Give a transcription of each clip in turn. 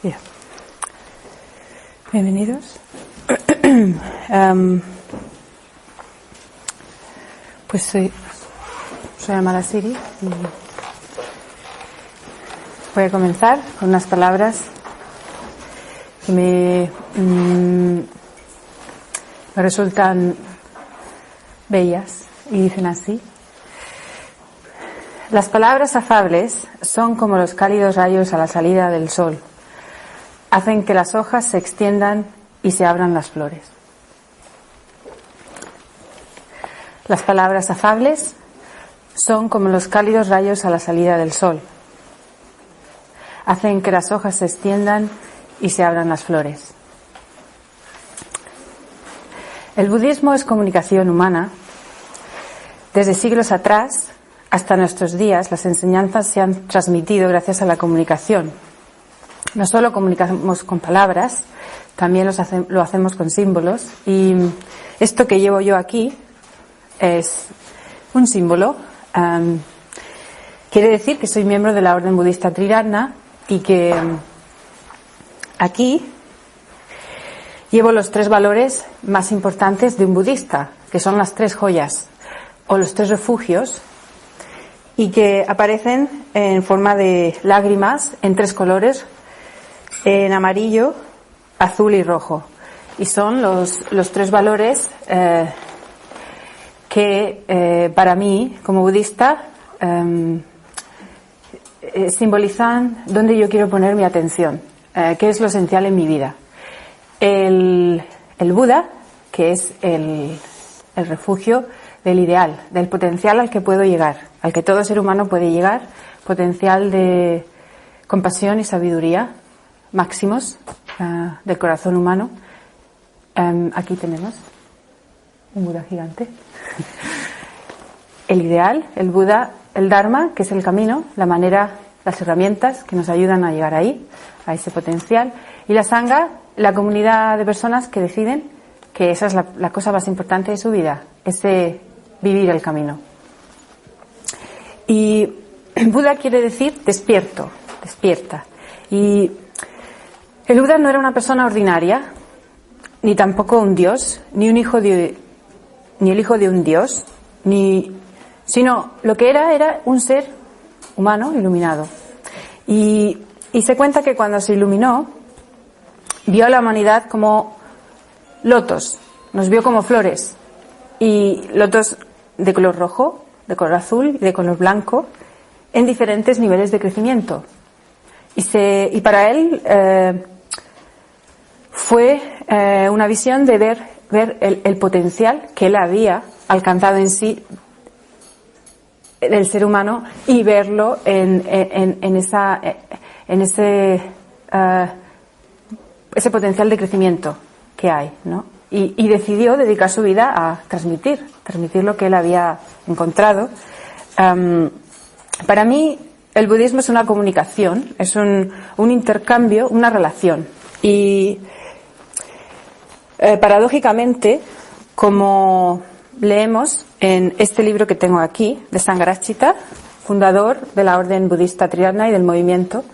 Bien. Bienvenidos. Pues soy Amara Siri y voy a comenzar con unas palabras que me resultan bellas y dicen así: las palabras afables son como los cálidos rayos a la salida del sol, hacen que las hojas se extiendan y se abran las flores. Las palabras afables son como los cálidos rayos a la salida del sol, hacen que las hojas se extiendan y se abran las flores. El budismo es comunicación humana. Desde siglos atrás hasta nuestros días, las enseñanzas se han transmitido gracias a la comunicación. No solo comunicamos con palabras, también lo hacemos con símbolos. Y esto que llevo yo aquí es un símbolo. Quiere decir que soy miembro de la Orden Budista Triratna y que aquí llevo los 3 valores más importantes de un budista, que son las 3 joyas o los 3 refugios, y que aparecen en forma de lágrimas en 3 colores, en amarillo, azul y rojo. Y son los 3 valores que para mí, como budista, simbolizan dónde yo quiero poner mi atención, qué es lo esencial en mi vida. El Buda, que es el refugio del ideal, del potencial al que puedo llegar, al que todo ser humano puede llegar, potencial de compasión y sabiduría máximos del corazón humano. Aquí tenemos un Buda gigante. El ideal, el Buda, el Dharma, que es el camino, la manera, las herramientas que nos ayudan a llegar ahí, a ese potencial, y la Sangha, la comunidad de personas que deciden que esa es la cosa más importante de su vida, ese vivir el camino. Y Buda quiere decir despierto, despierta. Y el Buda no era una persona ordinaria, ni tampoco un dios, ni el hijo de un dios, sino lo que era un ser humano iluminado. Y se cuenta que cuando se iluminó, vio a la humanidad como lotos, nos vio como flores, y lotos de color rojo, de color azul y de color blanco, en diferentes niveles de crecimiento. Y para él fue una visión de ver el potencial que él había alcanzado en sí del ser humano y verlo en ese potencial de crecimiento que hay, ¿no? Y decidió dedicar su vida a transmitir lo que él había encontrado. Para mí, el budismo es una comunicación, es un intercambio, una relación. Y paradójicamente, como leemos en este libro que tengo aquí, de Sangharakshita, fundador de la Orden Budista Triratna y del movimiento,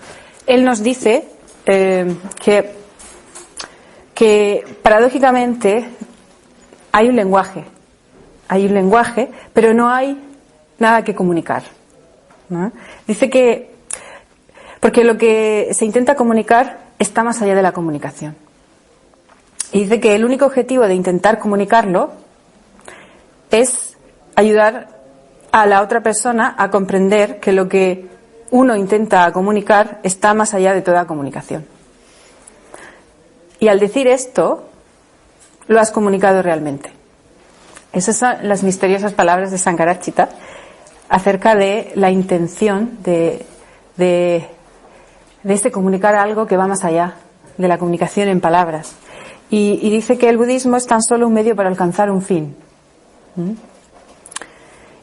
él nos dice que paradójicamente hay un lenguaje, pero no hay nada que comunicar, ¿no? Dice que porque lo que se intenta comunicar está más allá de la comunicación. Y dice que el único objetivo de intentar comunicarlo es ayudar a la otra persona a comprender que lo que uno intenta comunicar está más allá de toda comunicación. Y al decir esto, lo has comunicado realmente. Esas son las misteriosas palabras de Sangharakshita acerca de la intención de comunicar algo que va más allá de la comunicación en palabras. Y dice que el budismo es tan solo un medio para alcanzar un fin.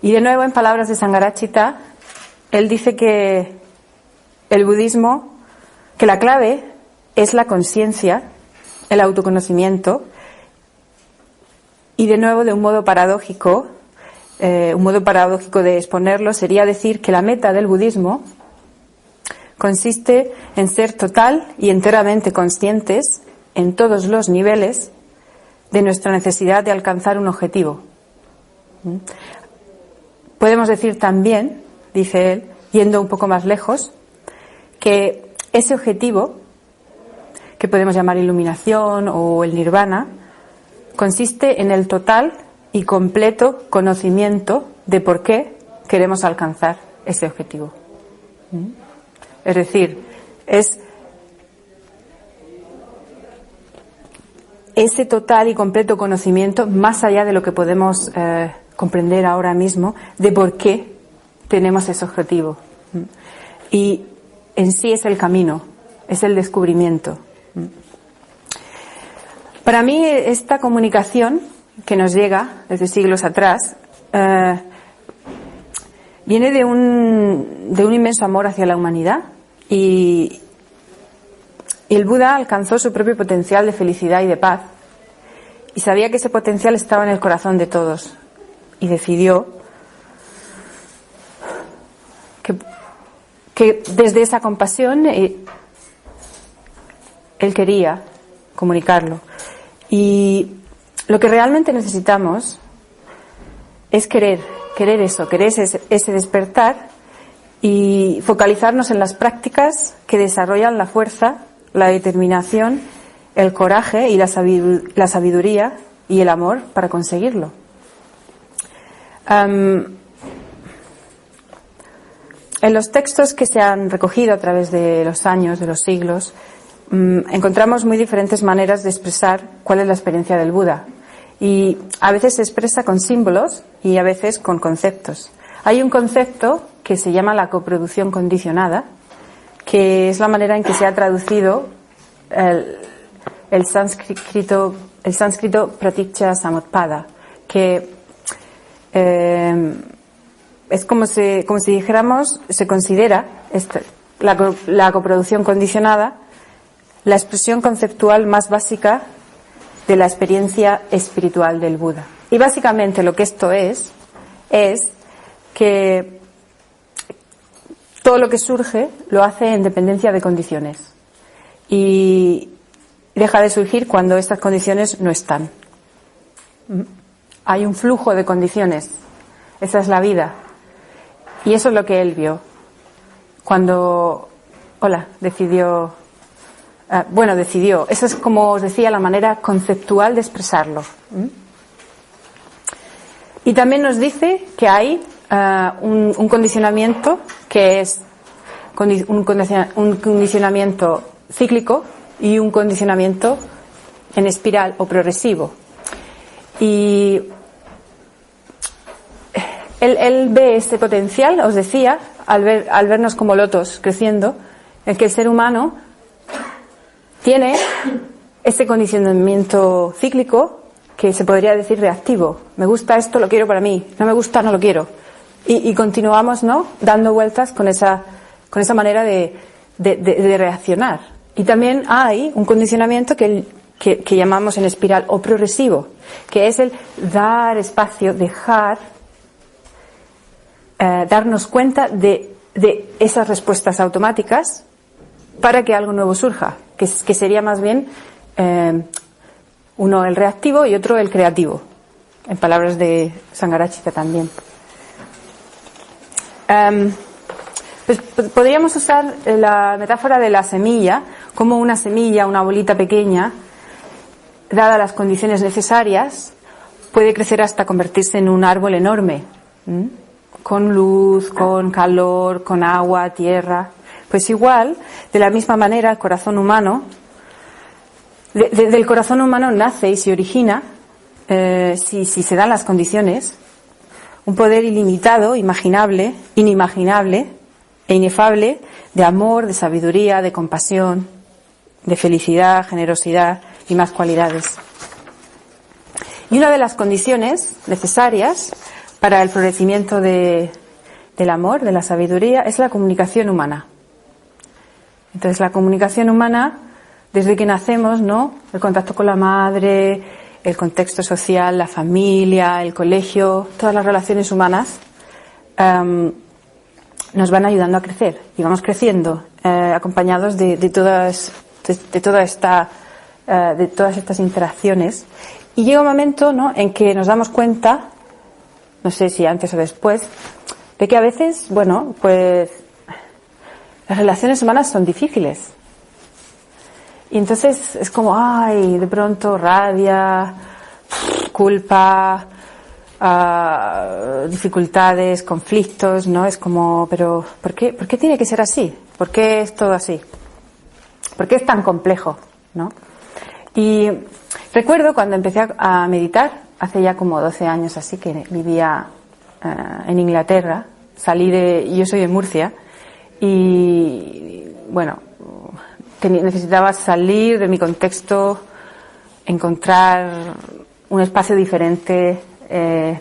Y de nuevo, en palabras de Sangharakshita, él dice que el budismo, que la clave es la conciencia, el autoconocimiento, y de nuevo, de un modo paradójico de exponerlo sería decir que la meta del budismo consiste en ser total y enteramente conscientes en todos los niveles de nuestra necesidad de alcanzar un objetivo. Podemos decir también, dice él, yendo un poco más lejos, que ese objetivo, que podemos llamar iluminación o el nirvana, consiste en el total y completo conocimiento de por qué queremos alcanzar ese objetivo. Es decir, es ese total y completo conocimiento, más allá de lo que podemos comprender ahora mismo, de por qué tenemos ese objetivo. Y en sí es el camino, es el descubrimiento. Para mí esta comunicación que nos llega desde siglos atrás viene de un inmenso amor hacia la humanidad, y el Buda alcanzó su propio potencial de felicidad y de paz, y sabía que ese potencial estaba en el corazón de todos, y decidió que desde esa compasión él quería comunicarlo. Y lo que realmente necesitamos es querer eso, querer ese despertar y focalizarnos en las prácticas que desarrollan la fuerza, la determinación, el coraje y la sabiduría y el amor para conseguirlo. En los textos que se han recogido a través de los años, de los siglos, encontramos muy diferentes maneras de expresar cuál es la experiencia del Buda. Y a veces se expresa con símbolos y a veces con conceptos. Hay un concepto que se llama la coproducción condicionada, que es la manera en que se ha traducido el sánscrito Praticca Samutpada, que es como si dijéramos, se considera la coproducción condicionada la expresión conceptual más básica de la experiencia espiritual del Buda. Y básicamente lo que esto es que todo lo que surge lo hace en dependencia de condiciones y deja de surgir cuando estas condiciones no están. Hay un flujo de condiciones, esa es la vida, y eso es lo que él vio cuando decidió, esa es, como os decía, la manera conceptual de expresarlo. Y también nos dice que hay un condicionamiento que es un condicionamiento cíclico y un condicionamiento en espiral o progresivo. Y él ve este potencial, os decía, al vernos como lotos creciendo, en que el ser humano tiene ese condicionamiento cíclico que se podría decir reactivo. Me gusta esto, lo quiero para mí. No me gusta, no lo quiero. Y continuamos, ¿no?, dando vueltas con esa manera de reaccionar. Y también hay un condicionamiento que llamamos en espiral o progresivo, que es el dar espacio, darnos cuenta de esas respuestas automáticas para que algo nuevo surja, que sería más bien uno el reactivo y otro el creativo, en palabras de Sangharakshita también. Pues podríamos usar la metáfora de la semilla como una semilla, una bolita pequeña, dadas las condiciones necesarias, puede crecer hasta convertirse en un árbol enorme, con luz, con calor, con agua, tierra. Pues igual, de la misma manera, el corazón humano, del corazón humano nace y se origina, si se dan las condiciones, un poder ilimitado, inimaginable e inefable de amor, de sabiduría, de compasión, de felicidad, generosidad y más cualidades. Y una de las condiciones necesarias para el florecimiento del amor, de la sabiduría, es la comunicación humana. Entonces, la comunicación humana, desde que nacemos, ¿no?, el contacto con la madre, el contexto social, la familia, el colegio, todas las relaciones humanas, nos van ayudando a crecer y vamos creciendo acompañados de todas estas interacciones, y llega un momento, ¿no?, en que nos damos cuenta, no sé si antes o después, de que a veces, bueno, pues las relaciones humanas son difíciles. Y entonces es como, ay, de pronto rabia, culpa, dificultades, conflictos, ¿no? Es como, pero ¿por qué tiene que ser así? ¿Por qué es todo así? ¿Por qué es tan complejo, ¿no? Y recuerdo cuando empecé a meditar, hace ya como 12 años así, que vivía en Inglaterra, yo soy de Murcia, y bueno, necesitaba salir de mi contexto, encontrar un espacio diferente,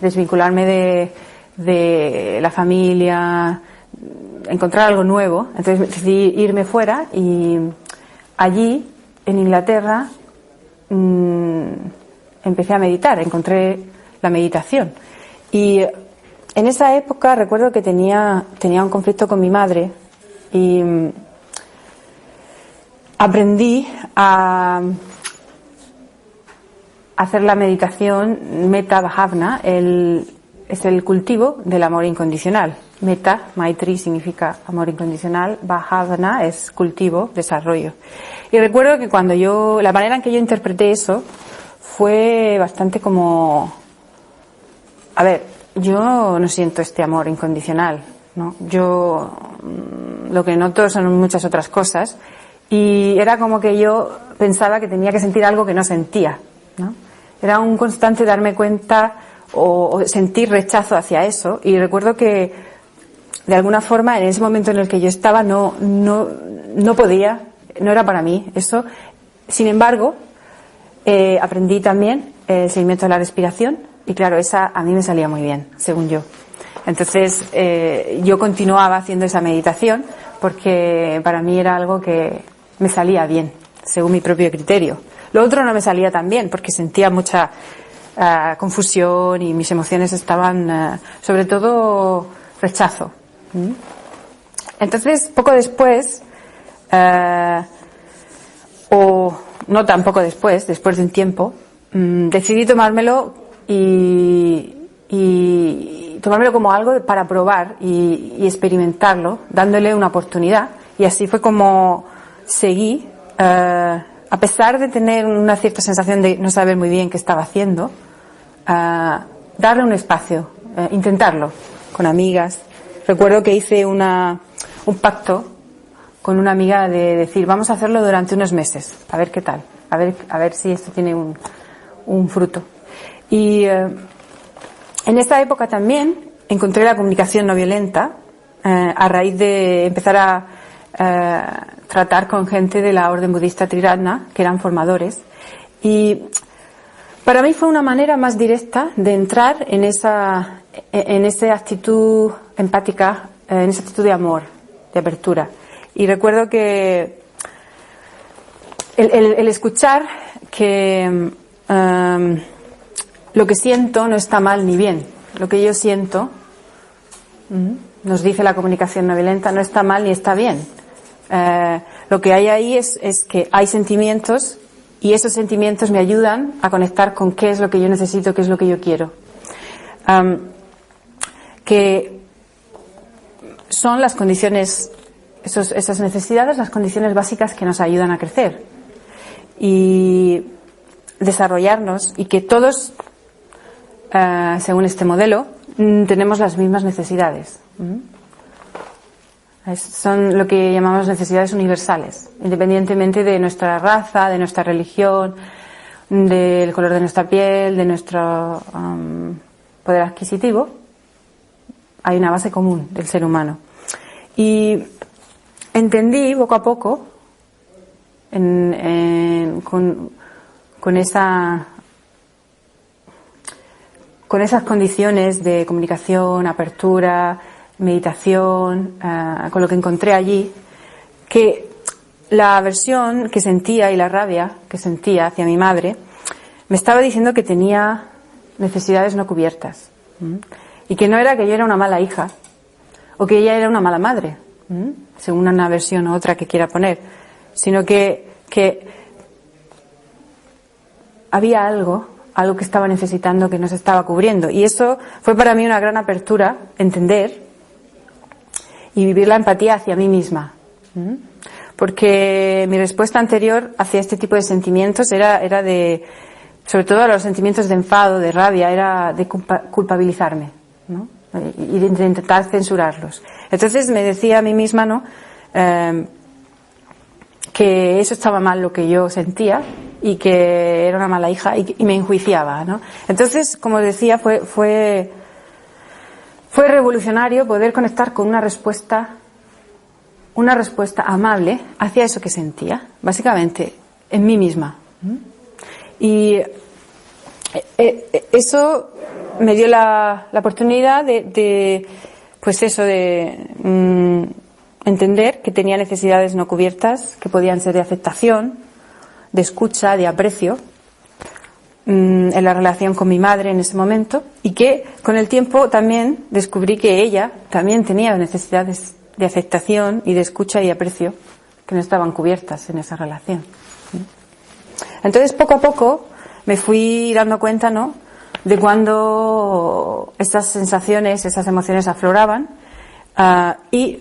desvincularme de la familia, encontrar algo nuevo. Entonces decidí irme fuera, y allí, en Inglaterra, empecé a meditar, encontré la meditación. Y en esa época recuerdo que tenía un conflicto con mi madre, y aprendí a hacer la meditación Metta Bhavana, es el cultivo del amor incondicional. Metta, Maitri, significa amor incondicional, Bhavana es cultivo, desarrollo. Y recuerdo que la manera en que yo interpreté eso fue bastante como, a ver, yo no siento este amor incondicional, ¿no? Yo lo que noto son muchas otras cosas, y era como que yo pensaba que tenía que sentir algo que no sentía, ¿no? Era un constante darme cuenta o sentir rechazo hacia eso, y recuerdo que de alguna forma en ese momento en el que yo estaba no podía, no era para mí eso. Sin embargo, aprendí también el seguimiento de la respiración, y claro, esa a mí me salía muy bien, según yo. Entonces yo continuaba haciendo esa meditación porque para mí era algo que me salía bien, según mi propio criterio. Lo otro no me salía tan bien porque sentía mucha confusión, y mis emociones estaban, sobre todo, rechazo. Entonces, poco después, o no tan poco después de un tiempo, decidí tomármelo y tomármelo como algo para probar y experimentarlo, dándole una oportunidad. Y así fue como seguí, a pesar de tener una cierta sensación de no saber muy bien qué estaba haciendo, darle un espacio, intentarlo con amigas. Recuerdo que hice un pacto con una amiga de decir, vamos a hacerlo durante unos meses, a ver qué tal, a ver si esto tiene un fruto. Y en esta época también encontré la comunicación no violenta, a raíz de empezar a tratar con gente de la orden budista Triratna, que eran formadores, y para mí fue una manera más directa de entrar en esa actitud empática, en esa actitud de amor, de apertura. Y recuerdo que el escuchar que lo que siento no está mal ni bien. Lo que yo siento, nos dice la comunicación no violenta, no está mal ni está bien. Lo que hay ahí es que hay sentimientos, y esos sentimientos me ayudan a conectar con qué es lo que yo necesito, qué es lo que yo quiero. Que son las condiciones, esas necesidades, las condiciones básicas que nos ayudan a crecer y desarrollarnos, y que todos, según este modelo, tenemos las mismas necesidades. Son lo que llamamos necesidades universales, independientemente de nuestra raza, de nuestra religión, del color de nuestra piel, de nuestro poder adquisitivo. Hay una base común del ser humano. Y entendí poco a poco, con esas condiciones de comunicación, apertura, meditación, con lo que encontré allí, que la aversión que sentía y la rabia que sentía hacia mi madre me estaba diciendo que tenía necesidades no cubiertas, y que no era que yo era una mala hija o que ella era una mala madre, según una versión u otra que quiera poner, sino que había algo que estaba necesitando, que no se estaba cubriendo. Y eso fue para mí una gran apertura, entender y vivir la empatía hacia mí misma. Porque mi respuesta anterior hacia este tipo de sentimientos era de, sobre todo a los sentimientos de enfado, de rabia, era de culpabilizarme, ¿no? Y de intentar censurarlos. Entonces me decía a mí misma, ¿no? Que eso estaba mal lo que yo sentía y que era una mala hija y me enjuiciaba, ¿no? Entonces, como decía, fue revolucionario poder conectar con una respuesta amable hacia eso que sentía, básicamente en mí misma. Y eso me dio la oportunidad de entender que tenía necesidades no cubiertas, que podían ser de aceptación, de escucha, de aprecio, en la relación con mi madre en ese momento, y que con el tiempo también descubrí que ella también tenía necesidades de aceptación y de escucha y aprecio que no estaban cubiertas en esa relación. Entonces, poco a poco me fui dando cuenta, ¿no?, de cuando estas sensaciones, esas emociones afloraban, y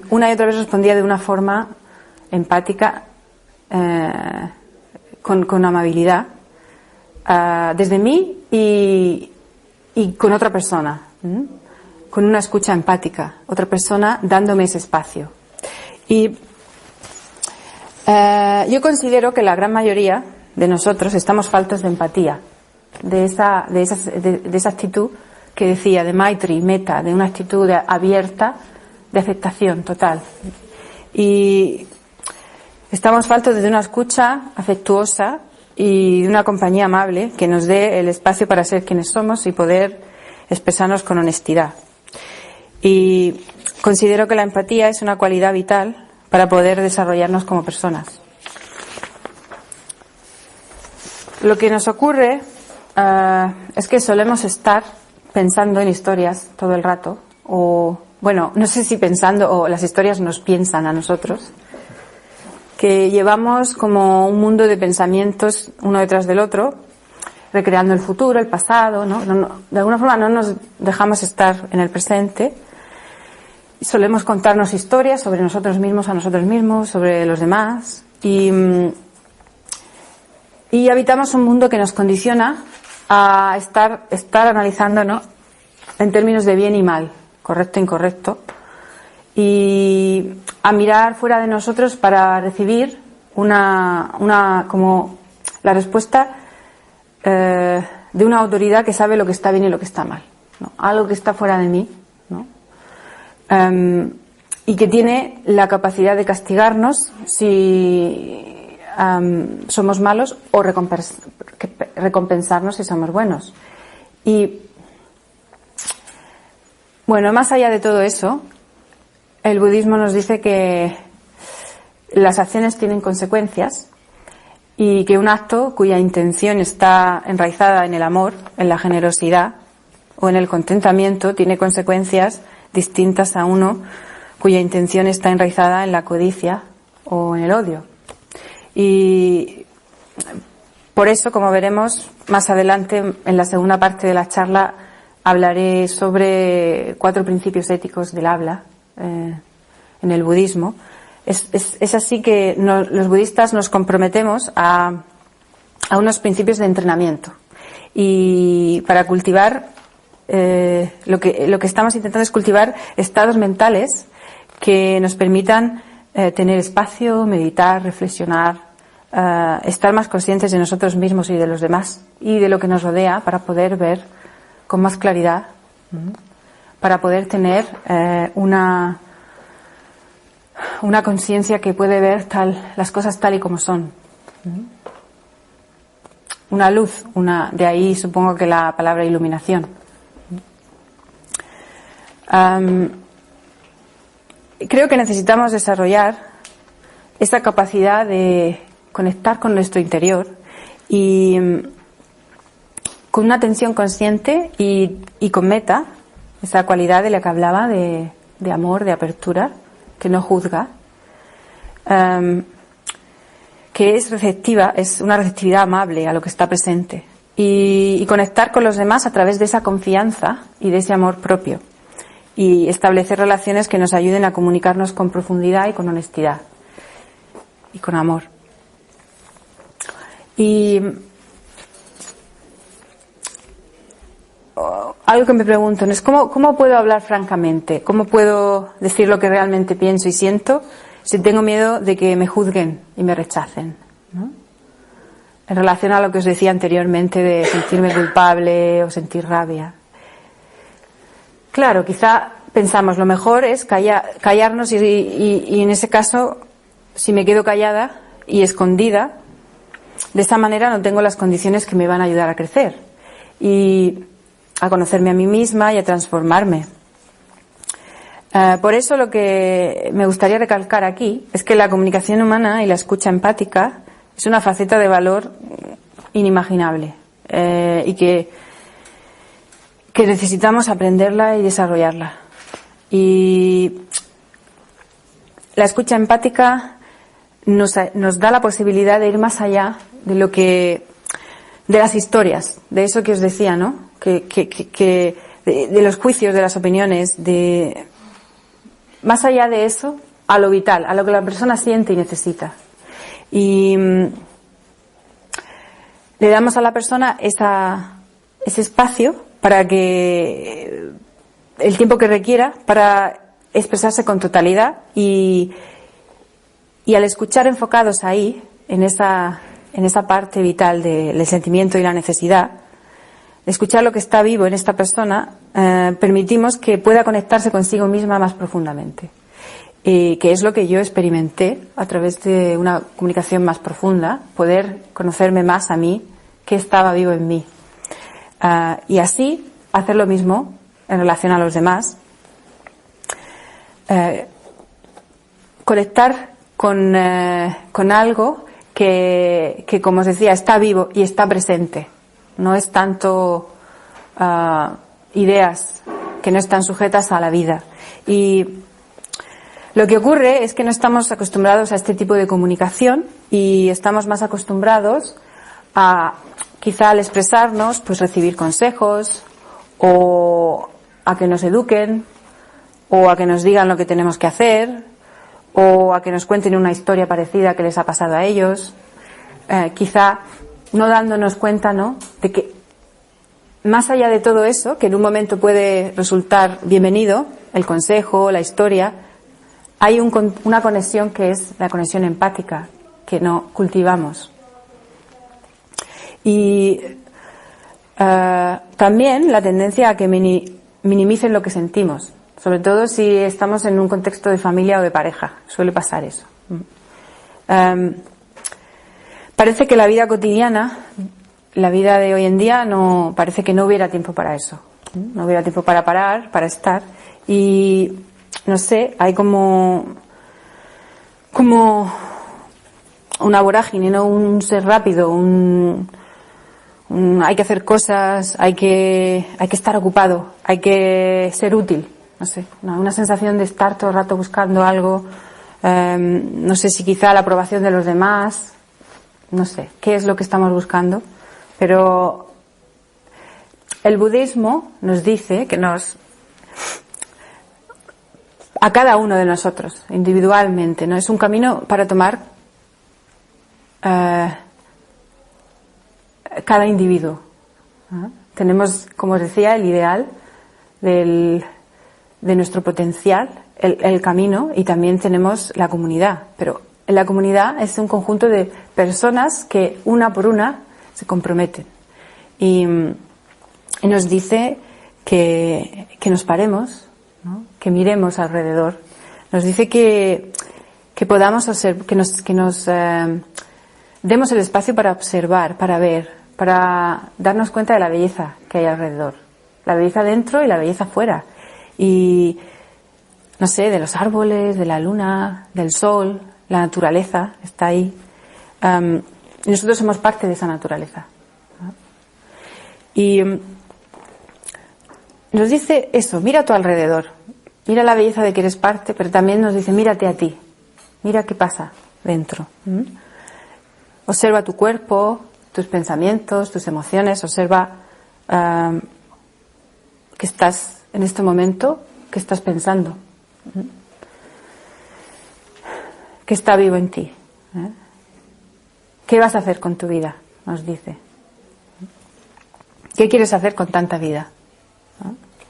una y otra vez respondía de una forma empática, con amabilidad, desde mí y con otra persona, con una escucha empática, otra persona dándome ese espacio. Y yo considero que la gran mayoría de nosotros estamos faltos de empatía, de esa actitud que decía, de Maitri, meta, de una actitud abierta, de aceptación total. Y estamos faltos de una escucha afectuosa y de una compañía amable que nos dé el espacio para ser quienes somos y poder expresarnos con honestidad. Y considero que la empatía es una cualidad vital para poder desarrollarnos como personas. Lo que nos ocurre es que solemos estar pensando en historias todo el rato, o bueno, no sé si pensando o las historias nos piensan a nosotros, que llevamos como un mundo de pensamientos uno detrás del otro, recreando el futuro, el pasado, ¿no? De alguna forma no nos dejamos estar en el presente. Y solemos contarnos historias sobre nosotros mismos, a nosotros mismos, sobre los demás, y habitamos un mundo que nos condiciona a estar analizando, ¿no?, en términos de bien y mal, correcto e incorrecto, y a mirar fuera de nosotros para recibir como la respuesta de una autoridad que sabe lo que está bien y lo que está mal, ¿no? Algo que está fuera de mí, ¿no? Y que tiene la capacidad de castigarnos si somos malos o recompensarnos si somos buenos. Y bueno, más allá de todo eso, el budismo nos dice que las acciones tienen consecuencias y que un acto cuya intención está enraizada en el amor, en la generosidad o en el contentamiento tiene consecuencias distintas a uno cuya intención está enraizada en la codicia o en el odio. Y por eso, como veremos más adelante en la segunda parte de la charla, hablaré sobre 4 principios éticos del habla en el budismo. Es así que los budistas nos comprometemos a unos principios de entrenamiento. Y para cultivar, lo que estamos intentando es cultivar estados mentales que nos permitan tener espacio, meditar, reflexionar, estar más conscientes de nosotros mismos y de los demás y de lo que nos rodea para poder ver con más claridad, para poder tener una conciencia que puede ver las cosas tal y como son. Una luz, de ahí supongo que la palabra iluminación. Creo que necesitamos desarrollar esa capacidad de conectar con nuestro interior y con una atención consciente y con meta, esa cualidad de la que hablaba de de amor, de apertura, que no juzga, que es receptiva, es una receptividad amable a lo que está presente, y conectar con los demás a través de esa confianza y de ese amor propio, y establecer relaciones que nos ayuden a comunicarnos con profundidad y con honestidad y con amor. Y algo que me pregunto es ¿cómo puedo hablar francamente? ¿Cómo puedo decir lo que realmente pienso y siento si tengo miedo de que me juzguen y me rechacen, ¿no? En relación a lo que os decía anteriormente de sentirme culpable o sentir rabia. Claro, quizá pensamos lo mejor es callarnos y en ese caso, si me quedo callada y escondida, de esta manera no tengo las condiciones que me van a ayudar a crecer y a conocerme a mí misma y a transformarme. Por eso lo que me gustaría recalcar aquí es que la comunicación humana y la escucha empática es una faceta de valor inimaginable y que necesitamos aprenderla y desarrollarla. Y la escucha empática nos da la posibilidad de ir más allá de lo que de las historias, de eso que os decía, ¿no? De los juicios, de las opiniones, más allá de eso, a lo vital, a lo que la persona siente y necesita. Y le damos a la persona ese espacio para que el tiempo que requiera para expresarse con totalidad y al escuchar enfocados ahí, en esa parte vital del sentimiento y la necesidad, escuchar lo que está vivo en esta persona, permitimos que pueda conectarse consigo misma más profundamente. Que es lo que yo experimenté a través de una comunicación más profunda, poder conocerme más a mí, qué estaba vivo en mí. Y así hacer lo mismo en relación a los demás. Conectar con algo que, como os decía, está vivo y está presente. No es tanto ideas que no están sujetas a la vida. Y lo que ocurre es que no estamos acostumbrados a este tipo de comunicación y estamos más acostumbrados a, quizá al expresarnos, pues recibir consejos o a que nos eduquen o a que nos digan lo que tenemos que hacer o a que nos cuenten una historia parecida que les ha pasado a ellos, quizá no dándonos cuenta, ¿no?, de que más allá de todo eso, que en un momento puede resultar bienvenido, el consejo, la historia, hay una conexión que es la conexión empática, que no cultivamos. Y también la tendencia a que minimicen lo que sentimos, sobre todo si estamos en un contexto de familia o de pareja, suele pasar eso. Parece que la vida cotidiana, la vida de hoy en día, parece que no hubiera tiempo para eso, no hubiera tiempo para parar, para estar, y no sé, hay como una vorágine, ¿no?, un ser rápido, hay que hacer cosas, hay que estar ocupado, hay que ser útil, no sé, una sensación de estar todo el rato buscando algo, no sé si quizá la aprobación de los demás, no sé qué es lo que estamos buscando, pero el budismo nos dice que a cada uno de nosotros, individualmente, ¿no?, es un camino para tomar cada individuo, ¿no? Tenemos, como os decía, el ideal de nuestro potencial, el camino, y también tenemos la comunidad, pero en la comunidad es un conjunto de personas que una por una se comprometen y nos dice que nos paremos, ¿no?, que miremos alrededor, nos dice que podamos observar, que nos demos el espacio para observar, para ver, para darnos cuenta de la belleza que hay alrededor, la belleza dentro y la belleza fuera, y no sé, de los árboles, de la luna, del sol, la naturaleza está ahí, y nosotros somos parte de esa naturaleza, ¿no? Y nos dice eso, mira a tu alrededor, mira la belleza de que eres parte, pero también nos dice, mírate a ti, mira qué pasa dentro. Observa tu cuerpo, tus pensamientos, tus emociones, observa que estás en este momento, que estás pensando, que está vivo en ti. ¿Qué vas a hacer con tu vida? Nos dice. ¿Qué quieres hacer con tanta vida?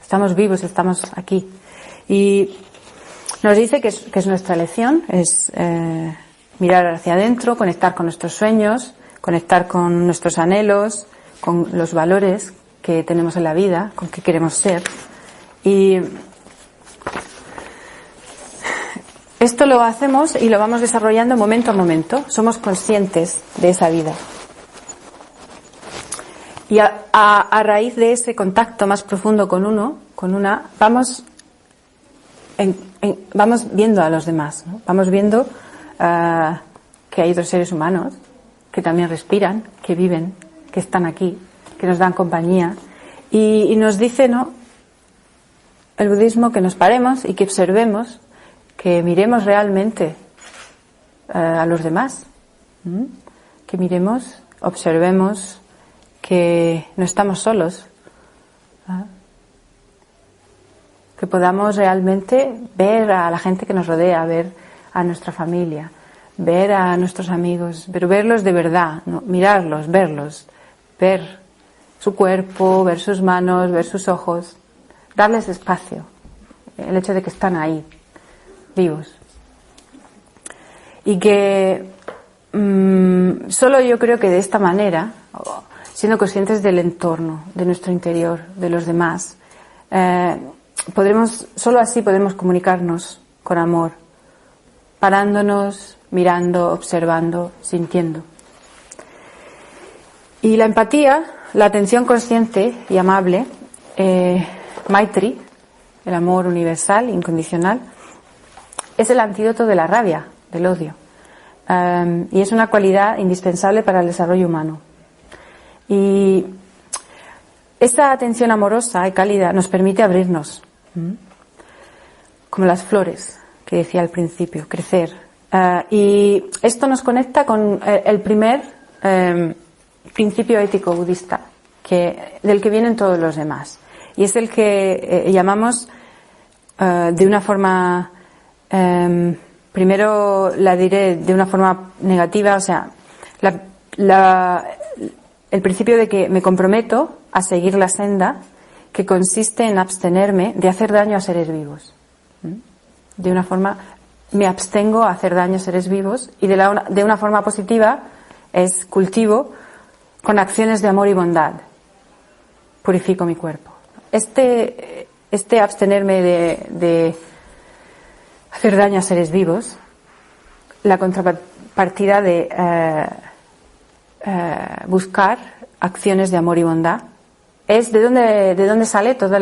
Estamos vivos, estamos aquí. Y nos dice que es nuestra lección, es mirar hacia adentro, conectar con nuestros sueños, conectar con nuestros anhelos, con los valores que tenemos en la vida, con qué queremos ser. Y esto lo hacemos y lo vamos desarrollando momento a momento. Somos conscientes de esa vida. Y a raíz de ese contacto más profundo con uno, con una, vamos viendo a los demás, ¿no? Vamos viendo que hay otros seres humanos que también respiran, que viven, que están aquí, que nos dan compañía. Y nos dice, ¿no?, el budismo, que nos paremos y que observemos, que miremos realmente a los demás, que miremos, observemos que no estamos solos, que podamos realmente ver a la gente que nos rodea, ver a nuestra familia, ver a nuestros amigos, pero verlos de verdad, ¿no? Mirarlos, verlos, ver su cuerpo, ver sus manos, ver sus ojos, darles espacio, el hecho de que están ahí, vivos. Y que solo yo creo que de esta manera, siendo conscientes del entorno, de nuestro interior, de los demás, solo así podemos comunicarnos con amor, parándonos, mirando, observando, sintiendo. Y la empatía, la atención consciente y amable, Maitri, el amor universal, incondicional, es el antídoto de la rabia, del odio, y es una cualidad indispensable para el desarrollo humano. Y esta atención amorosa y cálida nos permite abrirnos, como las flores que decía al principio, crecer. Y esto nos conecta con el primer principio ético budista, del que vienen todos los demás. Y es el que llamamos de una forma, primero la diré de una forma negativa, o sea, el principio de que me comprometo a seguir la senda, que consiste en abstenerme de hacer daño a seres vivos. De una forma, me abstengo a hacer daño a seres vivos, y de una forma positiva es cultivo con acciones de amor y bondad. Purifico mi cuerpo. Este abstenerme de hacer daño a seres vivos, la contrapartida de buscar acciones de amor y bondad, es de dónde sale toda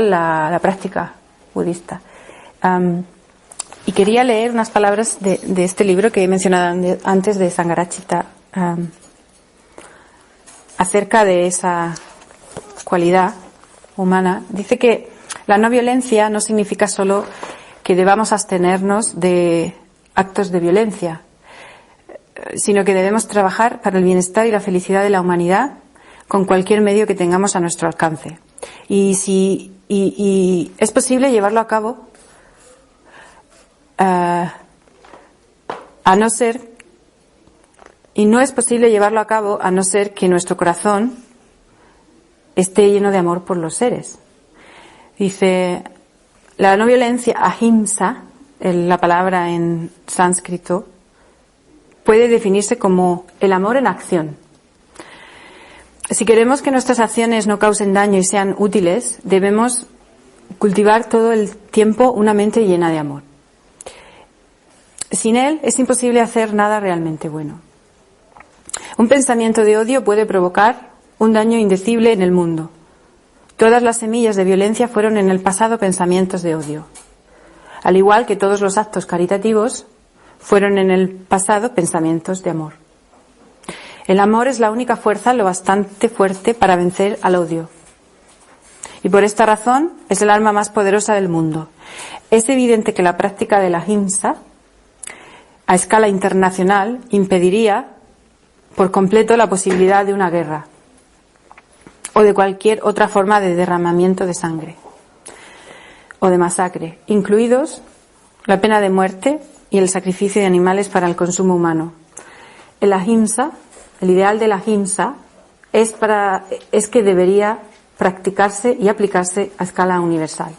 la práctica budista. Y quería leer unas palabras de este libro que he mencionado antes, de Sangharakshita, acerca de esa cualidad humana. Dice que la no violencia no significa solo que debamos abstenernos de actos de violencia, sino que debemos trabajar para el bienestar y la felicidad de la humanidad con cualquier medio que tengamos a nuestro alcance. Y es posible llevarlo a cabo no es posible llevarlo a cabo a no ser que nuestro corazón esté lleno de amor por los seres. Dice, la no violencia, ahimsa, la palabra en sánscrito, puede definirse como el amor en acción. Si queremos que nuestras acciones no causen daño y sean útiles, debemos cultivar todo el tiempo una mente llena de amor. Sin él es imposible hacer nada realmente bueno. Un pensamiento de odio puede provocar un daño indecible en el mundo. Todas las semillas de violencia fueron en el pasado pensamientos de odio. Al igual que todos los actos caritativos fueron en el pasado pensamientos de amor. El amor es la única fuerza lo bastante fuerte para vencer al odio. y por esta razón es el arma más poderosa del mundo. Es evidente que la práctica de la ahimsa a escala internacional impediría por completo la posibilidad de una guerra o de cualquier otra forma de derramamiento de sangre o de masacre, incluidos la pena de muerte y el sacrificio de animales para el consumo humano. El ahimsa, el ideal de la ahimsa es que debería practicarse y aplicarse a escala universal.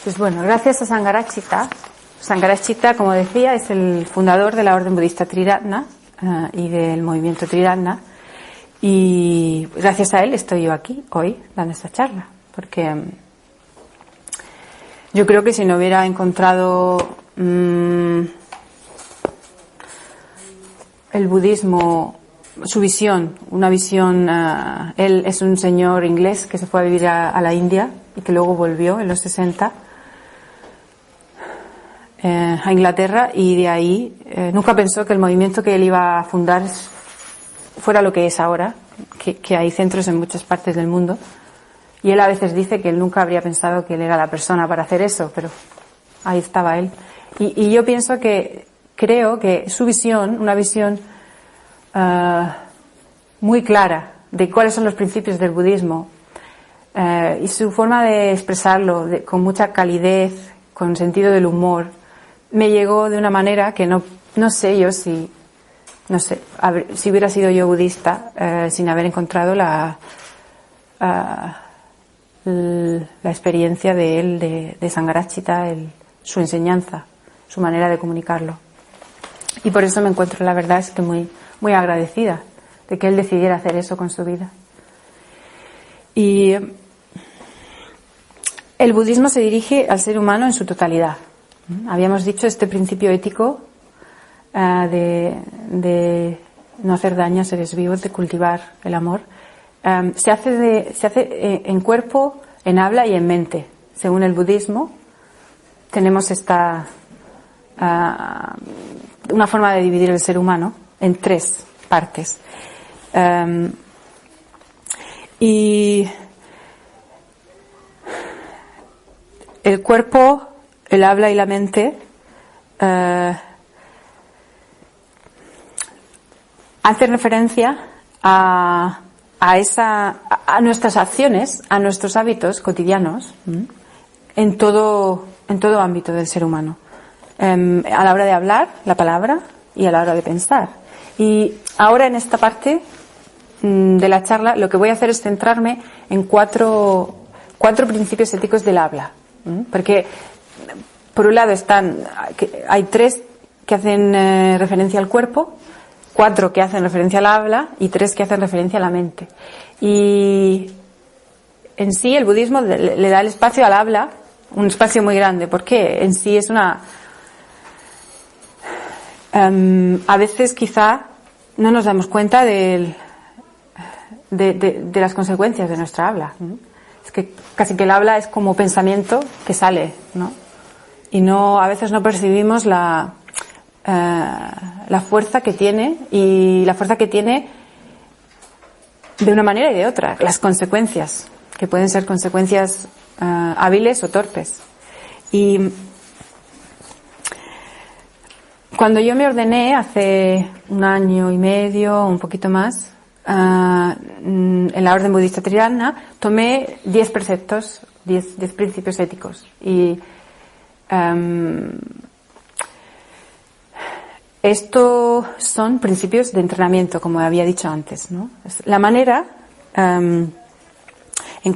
Pues bueno, gracias a Sangharakshita. Sangharakshita, como decía, es el fundador de la orden budista Triratna y del movimiento Triratna, y gracias a él estoy yo aquí hoy dando esta charla, porque yo creo que si no hubiera encontrado el budismo, su visión, una visión, él es un señor inglés que se fue a vivir a la India y que luego volvió en los 60 a Inglaterra, y de ahí nunca pensó que el movimiento que él iba a fundar fuera lo que es ahora, que hay centros en muchas partes del mundo, y él a veces dice que él nunca habría pensado que él era la persona para hacer eso, pero ahí estaba él. Y yo pienso creo que su visión, una visión muy clara de cuáles son los principios del budismo, y su forma de expresarlo con mucha calidez, con sentido del humor, me llegó de una manera que no sé yo si hubiera sido yo budista sin haber encontrado la experiencia de él, de Sangharakshita, su enseñanza, su manera de comunicarlo. Y por eso me encuentro, la verdad es que muy, muy agradecida de que él decidiera hacer eso con su vida. Y el budismo se dirige al ser humano en su totalidad. Habíamos dicho este principio ético de no hacer daño a seres vivos, de cultivar el amor. Se hace en cuerpo, en habla y en mente. Según el budismo, tenemos una forma de dividir el ser humano en 3 partes. Y el cuerpo, el habla y la mente hacen referencia a nuestras acciones, a nuestros hábitos cotidianos, en todo ámbito del ser humano, a la hora de hablar, la palabra, y a la hora de pensar. Y ahora en esta parte de la charla lo que voy a hacer es centrarme en 4 principios éticos del habla, porque por un lado hay 3 que hacen referencia al cuerpo, 4 que hacen referencia al habla y 3 que hacen referencia a la mente. Y en sí el budismo le da el espacio al habla, un espacio muy grande, porque en sí es a veces quizá no nos damos cuenta de las consecuencias de nuestra habla. Es que casi que el habla es como pensamiento que sale, ¿no? Y a veces no percibimos la fuerza que tiene, y la fuerza que tiene de una manera y de otra, las consecuencias, que pueden ser consecuencias hábiles o torpes. Y cuando yo me ordené hace 1 año y medio, un poquito más, en la orden budista Triratna, tomé 10 preceptos, 10 principios éticos. Y estos son principios de entrenamiento, como había dicho antes, ¿no? Es la manera en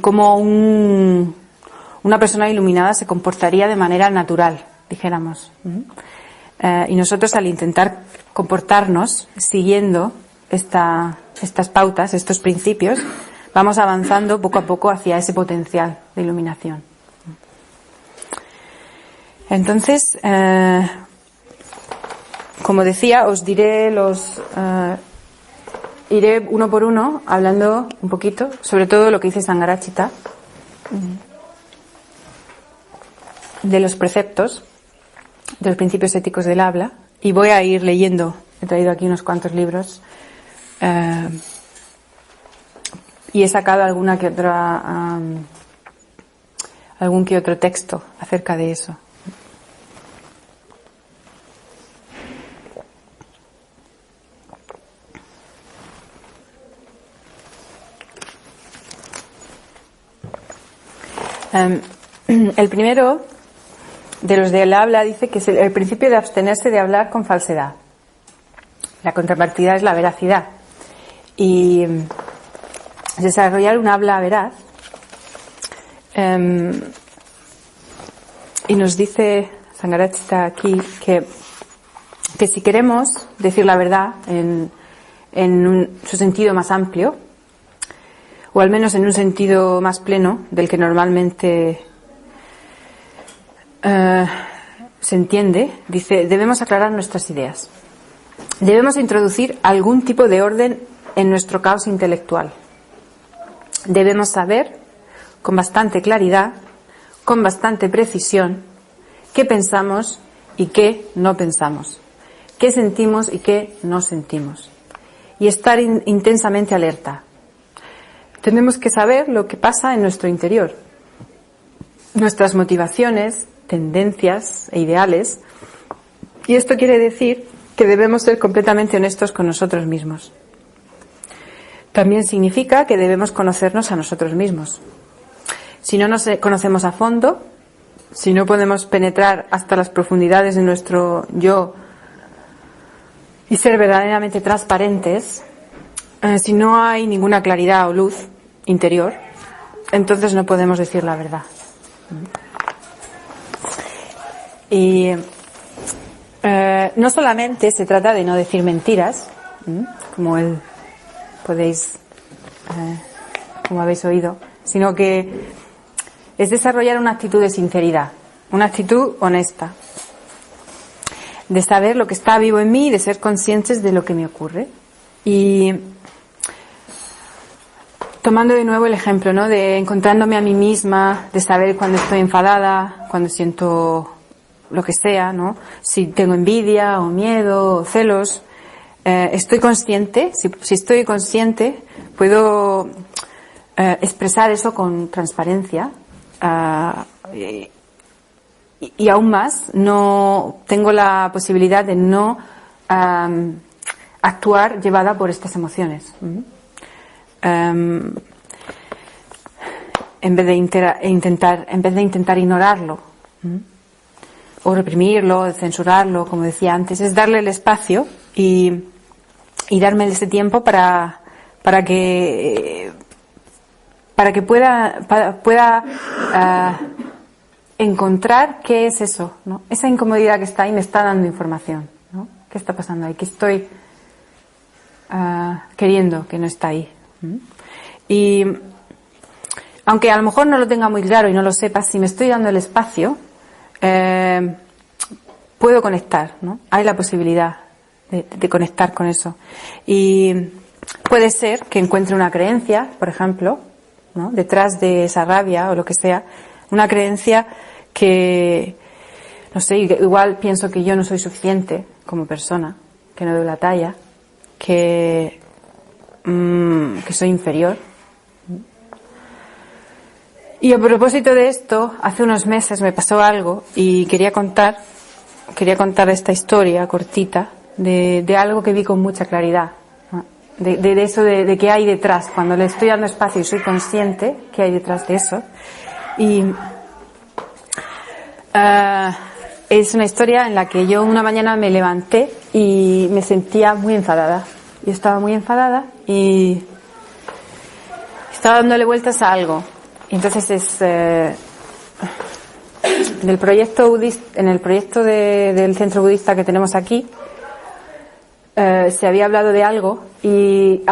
cómo una persona iluminada se comportaría de manera natural, dijéramos. Y nosotros, al intentar comportarnos siguiendo estas pautas, estos principios, vamos avanzando poco a poco hacia ese potencial de iluminación. Entonces, como decía, os diré iré uno por uno hablando un poquito, sobre todo lo que dice Sangharakshita, de los preceptos, de los principios éticos del habla, y voy a ir leyendo. He traído aquí unos cuantos libros y he sacado algún que otro texto acerca de eso. El primero de los del habla dice que es el principio de abstenerse de hablar con falsedad. La contrapartida es la veracidad. Y desarrollar un habla veraz. Y nos dice Sangharakshita aquí que si queremos decir la verdad en su sentido más amplio, o al menos en un sentido más pleno del que normalmente se entiende, dice, debemos aclarar nuestras ideas. Debemos introducir algún tipo de orden en nuestro caos intelectual. Debemos saber, con bastante claridad, con bastante precisión, qué pensamos y qué no pensamos, qué sentimos y qué no sentimos, y estar intensamente alerta. Tenemos que saber lo que pasa en nuestro interior, nuestras motivaciones, tendencias e ideales, y esto quiere decir que debemos ser completamente honestos con nosotros mismos. También significa que debemos conocernos a nosotros mismos. Si no nos conocemos a fondo, si no podemos penetrar hasta las profundidades de nuestro yo y ser verdaderamente transparentes, si no hay ninguna claridad o luz interior, entonces no podemos decir la verdad. Y no solamente se trata de no decir mentiras, como como habéis oído, sino que es desarrollar una actitud de sinceridad, una actitud honesta, de saber lo que está vivo en mí y de ser conscientes de lo que me ocurre. Y tomando de nuevo el ejemplo, ¿no?, de encontrándome a mí misma, de saber cuando estoy enfadada, cuando siento lo que sea, ¿no?, si tengo envidia o miedo o celos, estoy consciente. Si estoy consciente, puedo expresar eso con transparencia, y aún más, no tengo la posibilidad de no actuar llevada por estas emociones. En vez de intentar ignorarlo, o reprimirlo, o censurarlo, como decía antes, es darle el espacio y darme ese tiempo para que pueda encontrar qué es eso, ¿no? Esa incomodidad que está ahí me está dando información, ¿no? ¿Qué está pasando ahí? ¿Qué estoy queriendo que no está ahí? Y aunque a lo mejor no lo tenga muy claro y no lo sepa, si me estoy dando el espacio, puedo conectar, ¿no? Hay la posibilidad de conectar con eso. Y puede ser que encuentre una creencia, por ejemplo, ¿no?, detrás de esa rabia o lo que sea, una creencia que, no sé, igual pienso que yo no soy suficiente como persona, que no doy la talla, que soy inferior. Y a propósito de esto, hace unos meses me pasó algo y quería contar esta historia cortita de algo que vi con mucha claridad, ¿no? De eso de qué hay detrás, cuando le estoy dando espacio y soy consciente qué hay detrás de eso. Y es una historia en la que yo una mañana me levanté y me sentía muy enfadada. Yo estaba muy enfadada y estaba dándole vueltas a algo. Y entonces en el proyecto del centro budista que tenemos aquí, se había hablado de algo y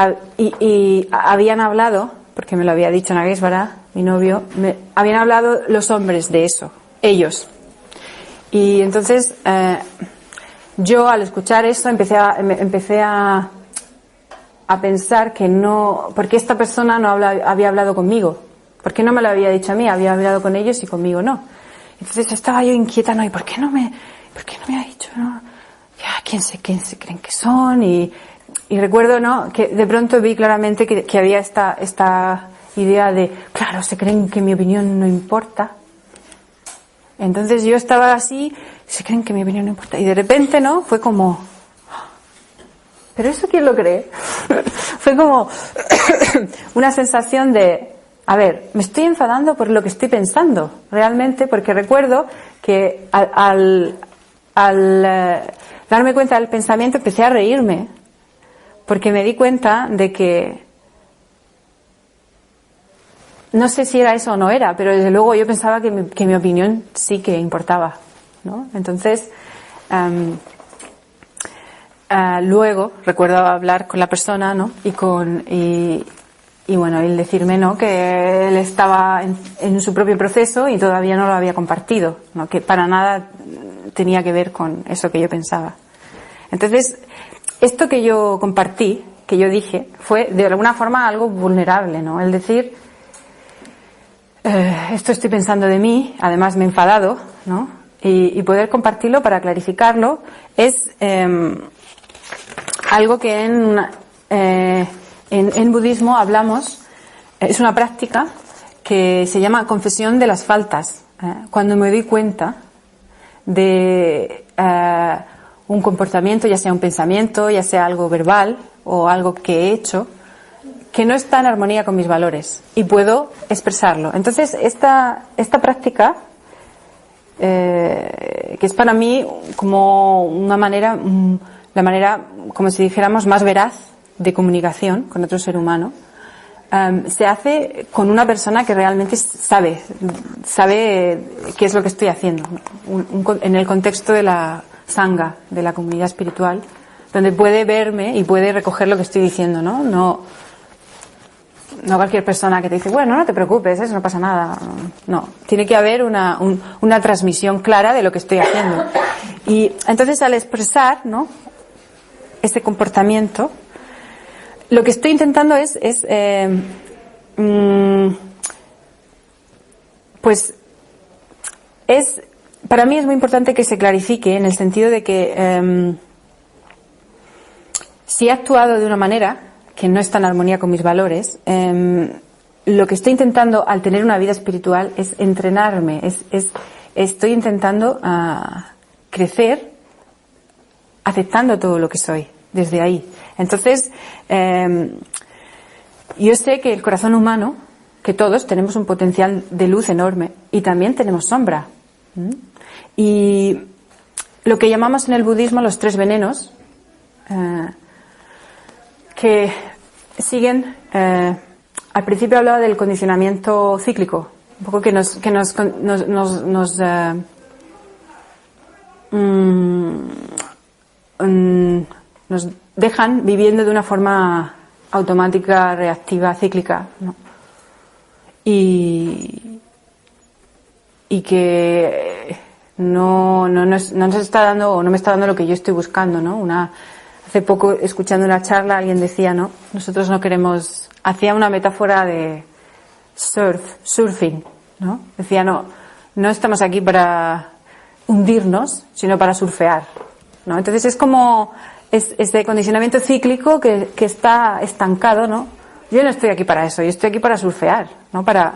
habían hablado, porque me lo había dicho Nagesvara, mi novio, habían hablado los hombres de eso, ellos. Y entonces yo al escuchar eso empecé a pensar que no, porque esta persona no había hablado conmigo, porque no me lo había dicho a mí, había hablado con ellos y conmigo no. Entonces estaba yo inquieta, ¿no? ¿Y por qué no me ha dicho? No, quién se creen que son? Y recuerdo, ¿no?, que de pronto vi claramente que había esta idea de, claro, se creen que mi opinión no importa. Entonces yo estaba así, se creen que mi opinión no importa. Y de repente, ¿no?, fue como, ¿pero eso quién lo cree? Fue como una sensación de, a ver, me estoy enfadando por lo que estoy pensando, realmente, porque recuerdo que al darme cuenta del pensamiento empecé a reírme, porque me di cuenta de que, no sé si era eso o no era, pero desde luego yo pensaba que mi opinión sí que importaba, ¿no? Entonces, luego recuerdo hablar con la persona, ¿no?, y bueno, él decirme, ¿no?, que él estaba en su propio proceso y todavía no lo había compartido, ¿no?, que para nada tenía que ver con eso que yo pensaba. Entonces, esto que yo compartí, que yo dije, fue de alguna forma algo vulnerable, ¿no? El decir, esto estoy pensando de mí, además me he enfadado, ¿no? Y poder compartirlo para clarificarlo es algo que en budismo hablamos, es una práctica que se llama confesión de las faltas. Cuando me doy cuenta de un comportamiento, ya sea un pensamiento, ya sea algo verbal o algo que he hecho, que no está en armonía con mis valores y puedo expresarlo. Entonces, esta práctica, que es para mí como una manera, la manera, como si dijéramos, más veraz de comunicación con otro ser humano, se hace con una persona que realmente sabe qué es lo que estoy haciendo, ¿no? En el contexto de la sangha, de la comunidad espiritual, donde puede verme y puede recoger lo que estoy diciendo, ¿no? No cualquier persona que te dice, bueno, no te preocupes, eso no pasa nada. No, tiene que haber una transmisión clara de lo que estoy haciendo. Y entonces, al expresar, ¿no?, ese comportamiento, lo que estoy intentando para mí es muy importante que se clarifique, en el sentido de que si he actuado de una manera que no está en armonía con mis valores, lo que estoy intentando al tener una vida espiritual es entrenarme, estoy intentando crecer aceptando todo lo que soy desde ahí. Entonces, yo sé que el corazón humano, que todos tenemos un potencial de luz enorme y también tenemos sombra. Y lo que llamamos en el budismo los 3 venenos, que siguen, al principio hablaba del condicionamiento cíclico, un poco que nos dejan viviendo de una forma automática, reactiva, cíclica, ¿no? Y que no nos está dando, o no me está dando lo que yo estoy buscando, ¿no? Hace poco, escuchando una charla, alguien decía, ¿no?, nosotros no queremos, hacía una metáfora de surfing, ¿no? Decía, no estamos aquí para hundirnos, sino para surfear, ¿no? Entonces es como este condicionamiento cíclico que está estancado, ¿no? Yo no estoy aquí para eso, yo estoy aquí para surfear, ¿no?, para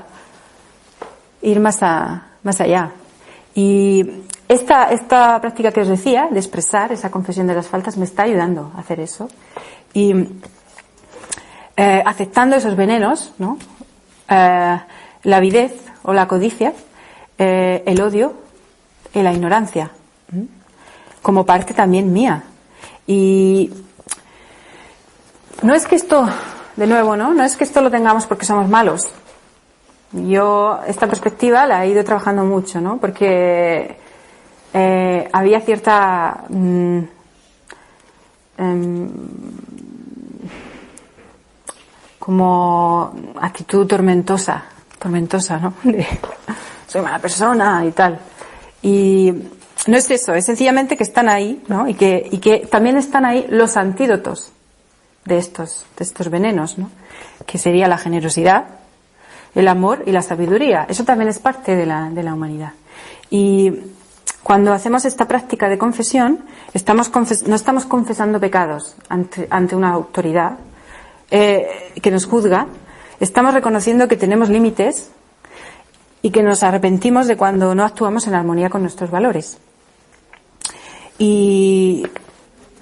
ir más allá. Y esta práctica que os decía, de expresar esa confesión de las faltas, me está ayudando a hacer eso. Y aceptando esos venenos, ¿no?, la avidez o la codicia, el odio y la ignorancia, como parte también mía. Y no es que esto, de nuevo, no es que esto lo tengamos porque somos malos. Yo esta perspectiva la he ido trabajando mucho, ¿no?, porque había cierta como actitud tormentosa, ¿no? Soy mala persona y tal. Y no es eso, es sencillamente que están ahí, ¿no? Y que también están ahí los antídotos de estos venenos, ¿no?, que sería la generosidad, el amor y la sabiduría. Eso también es parte de la humanidad. Y cuando hacemos esta práctica de confesión, no estamos confesando pecados ante una autoridad que nos juzga, estamos reconociendo que tenemos límites y que nos arrepentimos de cuando no actuamos en armonía con nuestros valores. Y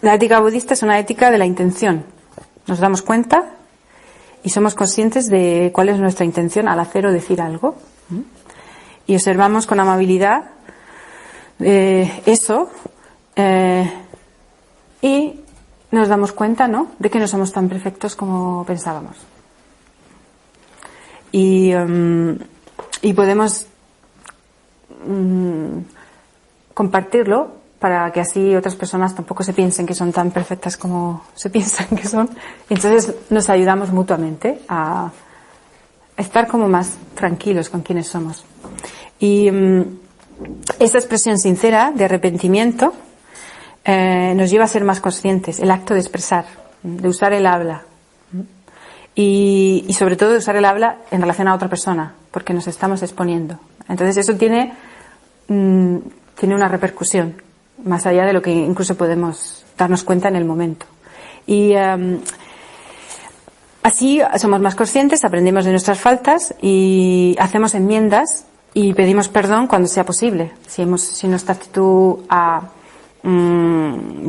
la ética budista es una ética de la intención. Nos damos cuenta y somos conscientes de cuál es nuestra intención al hacer o decir algo. Y observamos con amabilidad eso y nos damos cuenta, ¿no?, de que no somos tan perfectos como pensábamos. Y podemos compartirlo para que así otras personas tampoco se piensen que son tan perfectas como se piensan que son. Entonces nos ayudamos mutuamente a estar como más tranquilos con quienes somos. Y esta expresión sincera de arrepentimiento nos lleva a ser más conscientes, el acto de expresar, de usar el habla. Y sobre todo de usar el habla en relación a otra persona, porque nos estamos exponiendo. Entonces eso tiene una repercusión, más allá de lo que incluso podemos darnos cuenta en el momento. Y así somos más conscientes, aprendemos de nuestras faltas y hacemos enmiendas y pedimos perdón cuando sea posible, si nuestra actitud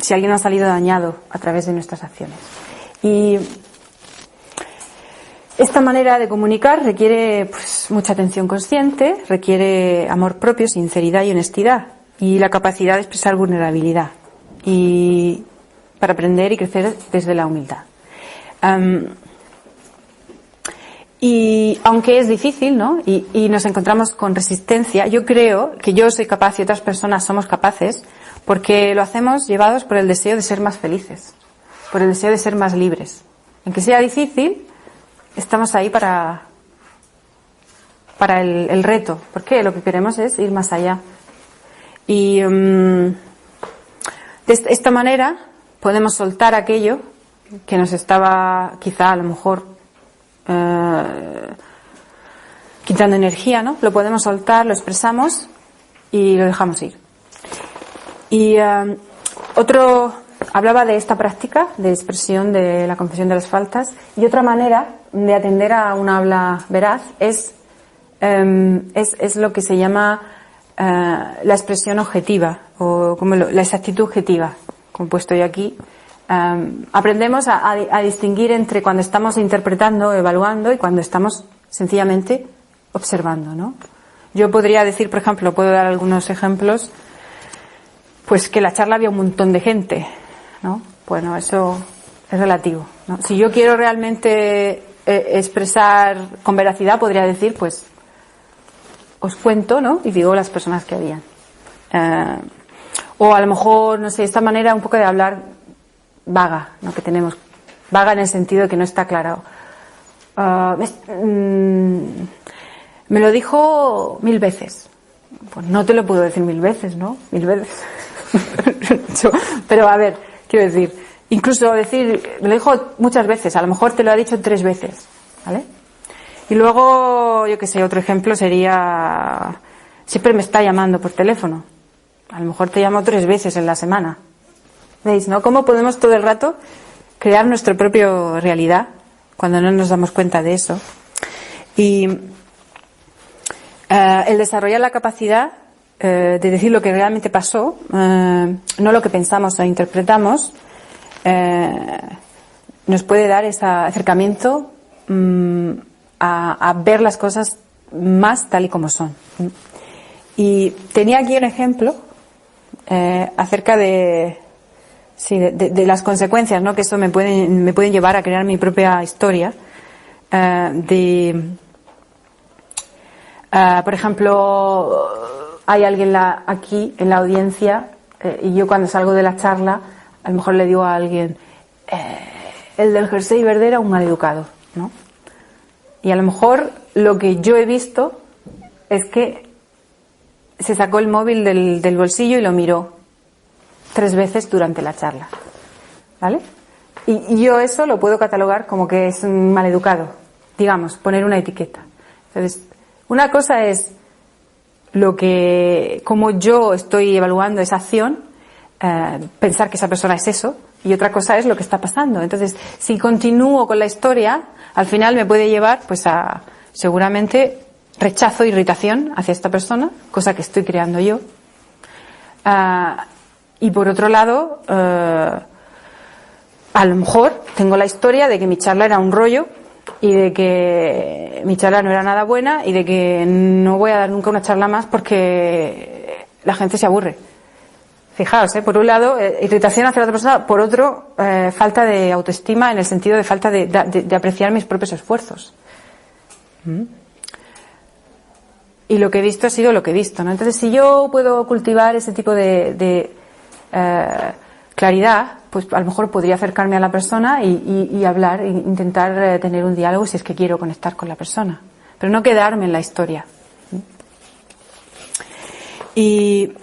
si alguien ha salido dañado a través de nuestras acciones. Y esta manera de comunicar requiere mucha atención consciente, requiere amor propio, sinceridad y honestidad, y la capacidad de expresar vulnerabilidad, y para aprender y crecer desde la humildad. Y aunque es difícil, ¿no?, y nos encontramos con resistencia, yo creo que yo soy capaz y otras personas somos capaces, porque lo hacemos llevados por el deseo de ser más felices, por el deseo de ser más libres. Aunque sea difícil, estamos ahí para el reto, porque lo que queremos es ir más allá. Y de esta manera podemos soltar aquello que nos estaba quizá a lo mejor quitando energía, ¿no? Lo podemos soltar, lo expresamos y lo dejamos ir. Y hablaba de esta práctica de expresión de la confesión de las faltas, y otra manera de atender a un habla veraz es lo que se llama la expresión objetiva, o como la exactitud objetiva, como he puesto yo aquí. Aprendemos a distinguir entre cuando estamos interpretando, evaluando, y cuando estamos sencillamente observando, ¿no? Yo podría decir, por ejemplo, puedo dar algunos ejemplos, pues que en la charla había un montón de gente, ¿no? Bueno, eso es relativo, ¿no? Si yo quiero realmente expresar con veracidad, podría decir, pues, os cuento, ¿no?, y digo las personas que habían. O a lo mejor, no sé, esta manera un poco de hablar vaga, ¿no?, que tenemos. Vaga en el sentido de que no está aclarado. Me lo dijo 1000 veces. Pues no te lo puedo decir 1000 veces, ¿no? 1000 veces. Pero a ver, quiero decir, incluso decir, me lo dijo muchas veces, a lo mejor te lo ha dicho 3 veces, ¿vale? Y luego, yo qué sé, otro ejemplo sería, siempre me está llamando por teléfono. A lo mejor te llamo 3 veces en la semana. ¿Veis, no? ¿Cómo podemos todo el rato crear nuestra propia realidad cuando no nos damos cuenta de eso? Y el desarrollar la capacidad de decir lo que realmente pasó, no lo que pensamos o interpretamos, nos puede dar ese acercamiento a ver las cosas más tal y como son. Y tenía aquí un ejemplo acerca de las consecuencias, ¿no?, que eso me pueden llevar a crear mi propia historia. Por ejemplo, hay alguien aquí en la audiencia, y yo cuando salgo de la charla, a lo mejor le digo a alguien, el del jersey verde era un maleducado, ¿no? Y a lo mejor lo que yo he visto es que se sacó el móvil del bolsillo y lo miró 3 veces durante la charla, ¿vale? Y yo eso lo puedo catalogar como que es un maleducado, digamos, poner una etiqueta. Entonces, una cosa es cómo yo estoy evaluando esa acción, pensar que esa persona es eso, y otra cosa es lo que está pasando. Entonces, si continúo con la historia, al final me puede llevar pues a seguramente rechazo, irritación hacia esta persona, cosa que estoy creando yo. Y por otro lado, a lo mejor tengo la historia de que mi charla era un rollo y de que mi charla no era nada buena y de que no voy a dar nunca una charla más porque la gente se aburre. Fijaos, por un lado, irritación hacia la otra persona, por otro, falta de autoestima en el sentido de falta de apreciar mis propios esfuerzos. Y lo que he visto ha sido lo que he visto, ¿no? Entonces, si yo puedo cultivar ese tipo de claridad, pues a lo mejor podría acercarme a la persona y hablar, e intentar tener un diálogo si es que quiero conectar con la persona, pero no quedarme en la historia. Y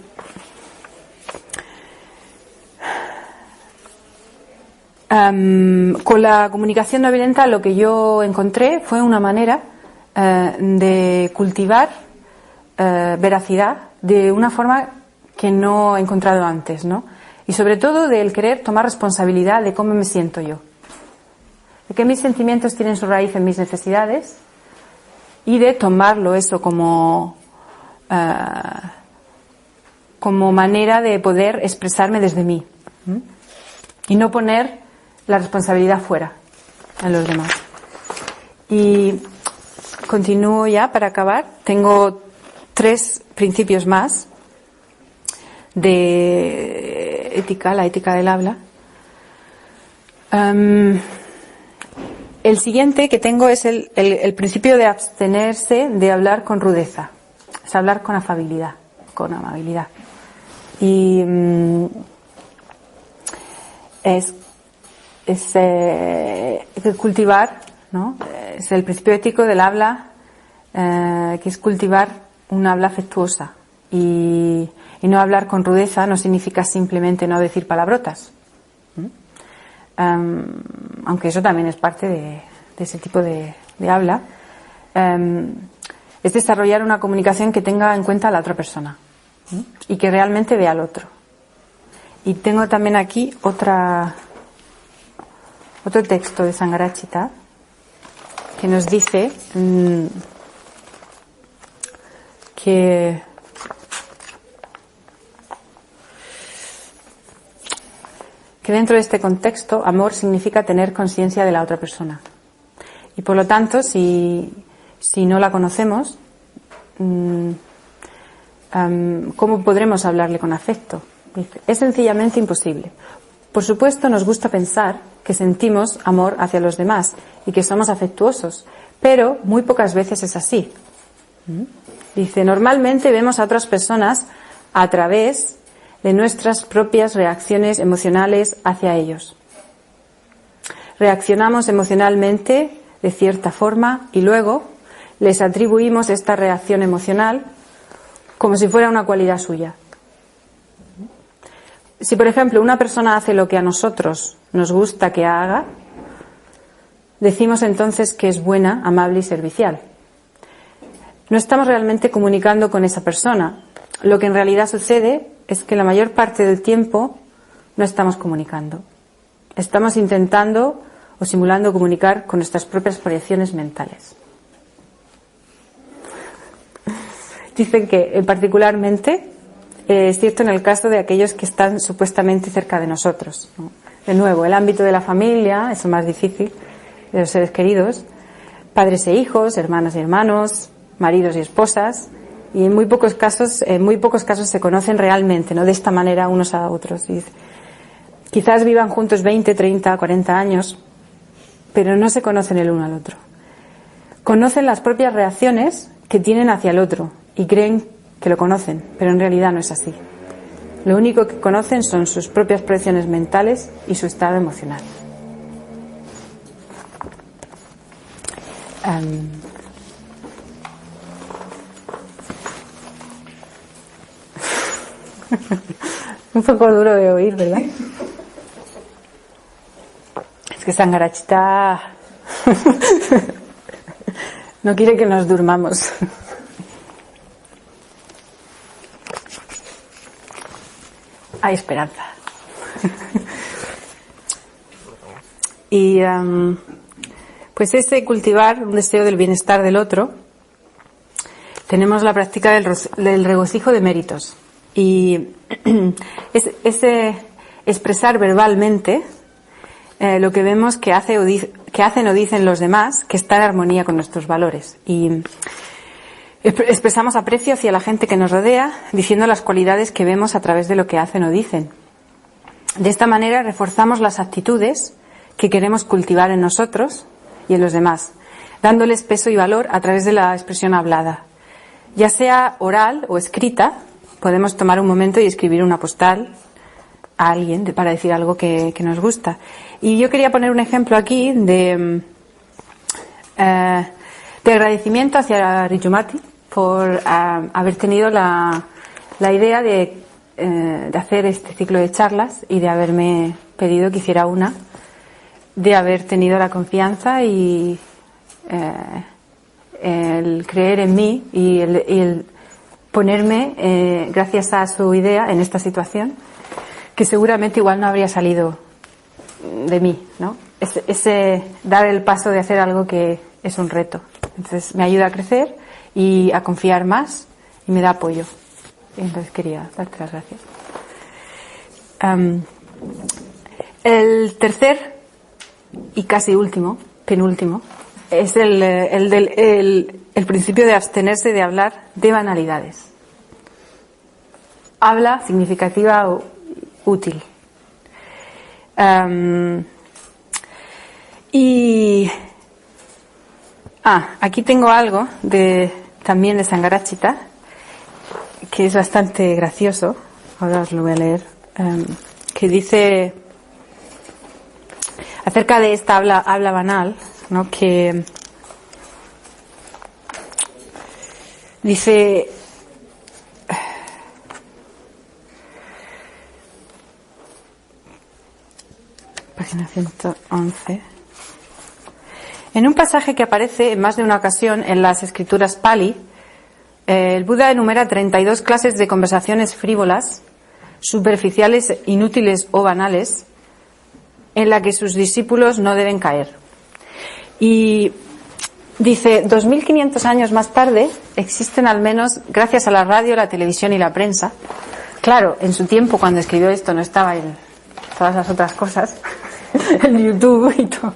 con la comunicación no violenta lo que yo encontré fue una manera de cultivar veracidad de una forma que no he encontrado antes, ¿no? Y sobre todo del querer tomar responsabilidad de cómo me siento yo, de que mis sentimientos tienen su raíz en mis necesidades y de tomarlo eso como manera de poder expresarme desde mí, y no poner la responsabilidad fuera en los demás. Y continúo ya para acabar. Tengo 3 principios más de ética, la ética del habla. El siguiente que tengo es el principio de abstenerse de hablar con rudeza, es hablar con afabilidad, con amabilidad. Y es cultivar, ¿no? Es el principio ético del habla, que es cultivar un habla afectuosa. Y no hablar con rudeza no significa simplemente no decir palabrotas. Aunque eso también es parte de ese tipo de habla. Es desarrollar una comunicación que tenga en cuenta a la otra persona y que realmente vea al otro. Y tengo también aquí otro texto de Sangharakshita que nos dice que dentro de este contexto, amor significa tener conciencia de la otra persona. Y por lo tanto, si no la conocemos, ¿cómo podremos hablarle con afecto? Es sencillamente imposible. Por supuesto, nos gusta pensar que sentimos amor hacia los demás y que somos afectuosos, pero muy pocas veces es así. Dice, normalmente vemos a otras personas a través de nuestras propias reacciones emocionales hacia ellos. Reaccionamos emocionalmente de cierta forma y luego les atribuimos esta reacción emocional como si fuera una cualidad suya. Si, por ejemplo, una persona hace lo que a nosotros nos gusta que haga, decimos entonces que es buena, amable y servicial. No estamos realmente comunicando con esa persona. Lo que en realidad sucede es que la mayor parte del tiempo no estamos comunicando. Estamos intentando o simulando comunicar con nuestras propias proyecciones mentales. Dicen que particularmente es cierto en el caso de aquellos que están supuestamente cerca de nosotros, ¿no? De nuevo, el ámbito de la familia es el más difícil, de los seres queridos, padres e hijos, hermanas y hermanos, maridos y esposas, y en muy pocos casos se conocen realmente, ¿no? De esta manera unos a otros. Y quizás vivan juntos 20, 30, 40 años, pero no se conocen el uno al otro. Conocen las propias reacciones que tienen hacia el otro y creen que lo conocen, pero en realidad no es así. Lo único que conocen son sus propias proyecciones mentales y su estado emocional. Un poco duro de oír, ¿verdad? Es que Sangharakshita no quiere que nos durmamos. hay esperanza. Y pues ese cultivar un deseo del bienestar del otro, tenemos la práctica del regocijo de méritos. Y ese expresar verbalmente lo que vemos que hacen o dicen los demás, que está en armonía con nuestros valores. Y expresamos aprecio hacia la gente que nos rodea, diciendo las cualidades que vemos a través de lo que hacen o dicen. De esta manera reforzamos las actitudes que queremos cultivar en nosotros y en los demás, dándoles peso y valor a través de la expresión hablada. Ya sea oral o escrita, podemos tomar un momento y escribir una postal a alguien para decir algo que nos gusta. Y yo quería poner un ejemplo aquí de agradecimiento hacia Rijumati por haber tenido la idea de hacer este ciclo de charlas y de haberme pedido que hiciera una, de haber tenido la confianza y el creer en mí y el ponerme, gracias a su idea, en esta situación, que seguramente igual no habría salido de mí, ¿no? Ese dar el paso de hacer algo que es un reto. Entonces me ayuda a crecer y a confiar más y me da apoyo. Entonces quería darte las gracias. El tercer y casi penúltimo, es el principio de abstenerse de hablar de banalidades. Habla significativa o útil. Aquí tengo algo también de Sangharakshita, que es bastante gracioso. Ahora os lo voy a leer. Que dice acerca de esta habla banal, ¿no? Que dice, página 111, en un pasaje que aparece en más de una ocasión en las escrituras Pali, el Buda enumera 32 clases de conversaciones frívolas, superficiales, inútiles o banales, en la que sus discípulos no deben caer. Y dice, 2500 años más tarde, existen al menos, gracias a la radio, la televisión y la prensa. Claro, en su tiempo, cuando escribió esto, no estaba en todas las otras cosas, en YouTube y todo.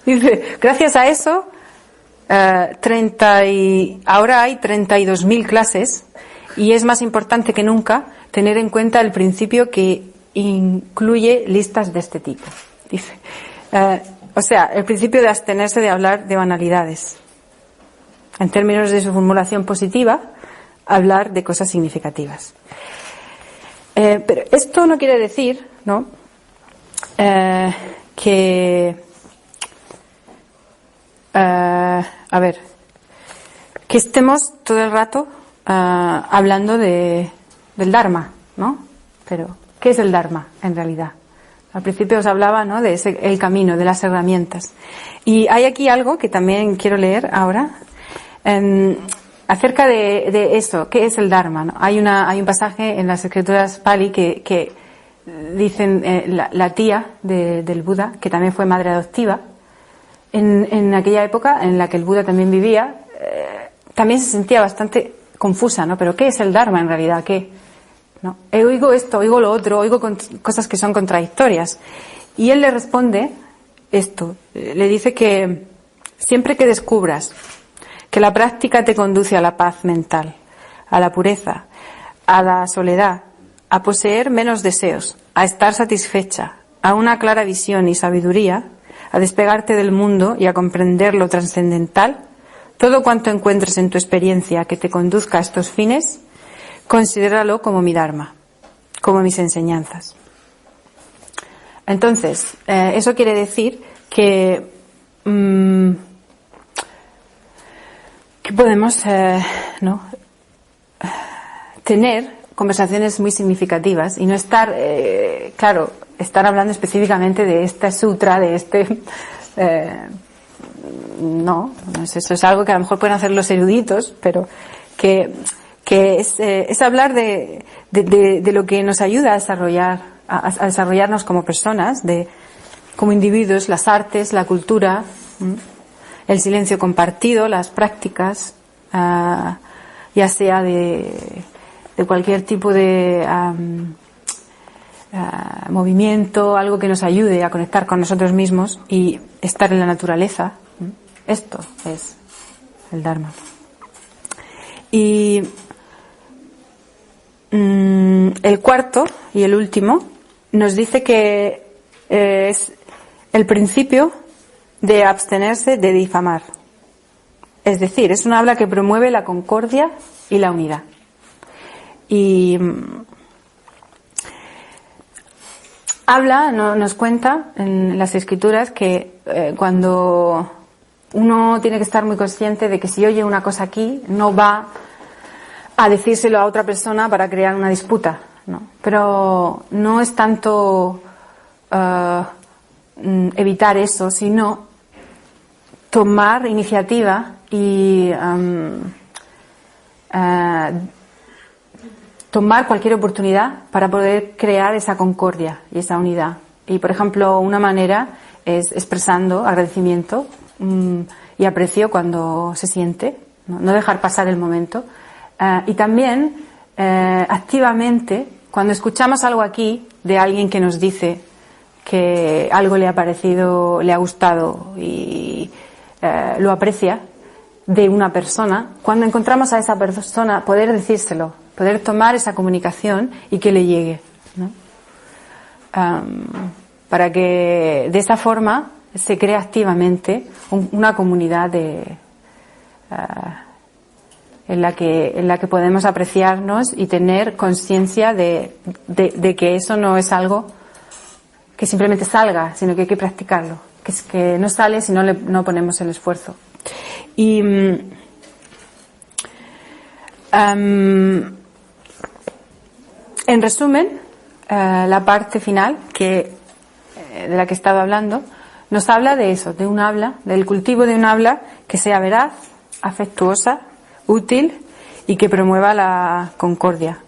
Dice, gracias a eso, ahora hay 32.000 clases, y es más importante que nunca tener en cuenta el principio que incluye listas de este tipo. Dice, o sea, el principio de abstenerse de hablar de banalidades. En términos de su formulación positiva, hablar de cosas significativas. Pero esto no quiere decir, ¿no?, que estemos todo el rato hablando del Dharma, ¿no? Pero ¿qué es el Dharma en realidad? Al principio os hablaba, ¿no?, de el camino, de las herramientas. Y hay aquí algo que también quiero leer ahora, acerca de eso, ¿qué es el Dharma?, ¿no? Hay un pasaje en las escrituras Pali que dicen la tía del Buda, que también fue madre adoptiva, en aquella época en la que el Buda también vivía, también se sentía bastante confusa, ¿no? Pero ¿qué es el Dharma en realidad? ¿Qué? ¿No? Oigo esto, oigo lo otro, oigo cosas que son contradictorias. Y él le responde esto, le dice que siempre que descubras que la práctica te conduce a la paz mental, a la pureza, a la soledad, a poseer menos deseos, a estar satisfecha, a una clara visión y sabiduría, a despegarte del mundo y a comprender lo trascendental, todo cuanto encuentres en tu experiencia que te conduzca a estos fines, considéralo como mi Dharma, como mis enseñanzas. Entonces, eso quiere decir que podemos tener conversaciones muy significacativas y no estar, estar hablando específicamente de este sutra, de este... no, eso es algo que a lo mejor pueden hacer los eruditos, pero que que es hablar de lo que nos ayuda a desarrollarnos como personas, como individuos, las artes, la cultura, el silencio compartido, las prácticas, ya sea de cualquier tipo de movimiento, algo que nos ayude a conectar con nosotros mismos y estar en la naturaleza. Esto es el Dharma. Y el cuarto y el último nos dice que es el principio de abstenerse de difamar. Es decir, es una habla que promueve la concordia y la unidad. Y nos cuenta en las escrituras que cuando uno tiene que estar muy consciente de que si oye una cosa aquí, no va a decírselo a otra persona para crear una disputa, ¿no? Pero no es tanto evitar eso, sino tomar iniciativa y tomar cualquier oportunidad para poder crear esa concordia y esa unidad. Y, por ejemplo, una manera es expresando agradecimiento y aprecio cuando se siente, no dejar pasar el momento. Y también activamente, cuando escuchamos algo aquí de alguien que nos dice que algo le ha parecido, le ha gustado y lo aprecia de una persona, cuando encontramos a esa persona, poder decírselo, poder tomar esa comunicación y que le llegue, ¿no? Para que de esa forma se cree activamente una comunidad en la que podemos apreciarnos y tener conciencia de que eso no es algo que simplemente salga, sino que hay que practicarlo, que no sale si no ponemos el esfuerzo. Y en resumen, la parte final de la que he estado hablando nos habla de eso, de un habla, del cultivo de un habla que sea veraz, afectuosa, útil y que promueva la concordia.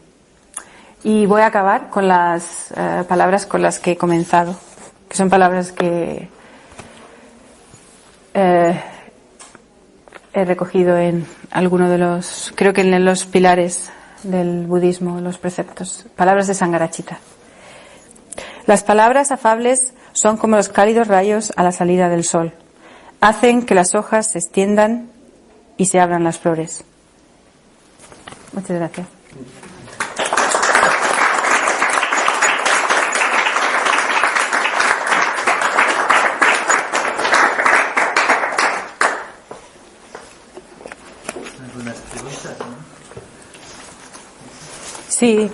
Y voy a acabar con las palabras con las que he comenzado, que son palabras que he recogido en alguno de creo que en los pilares del budismo, los preceptos, palabras de Sangharakshita. Las palabras afables son como los cálidos rayos a la salida del sol. Hacen que las hojas se extiendan y se abran las flores. Muchas gracias. ¿Algunas preguntas, no? Sí,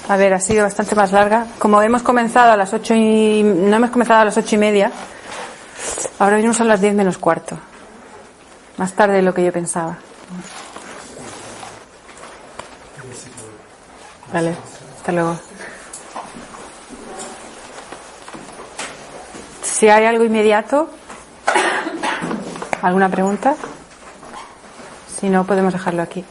a ver, ha sido bastante más larga. Como hemos comenzado a las 8:30, no hemos comenzado a las 8:30, ahora mismo son las 10 menos cuarto. Más tarde de lo que yo pensaba. Vale, hasta luego. Si hay algo inmediato, ¿alguna pregunta? Si no, podemos dejarlo aquí.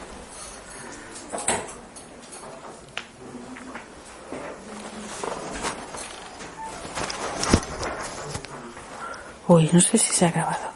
Uy, no sé si se ha grabado.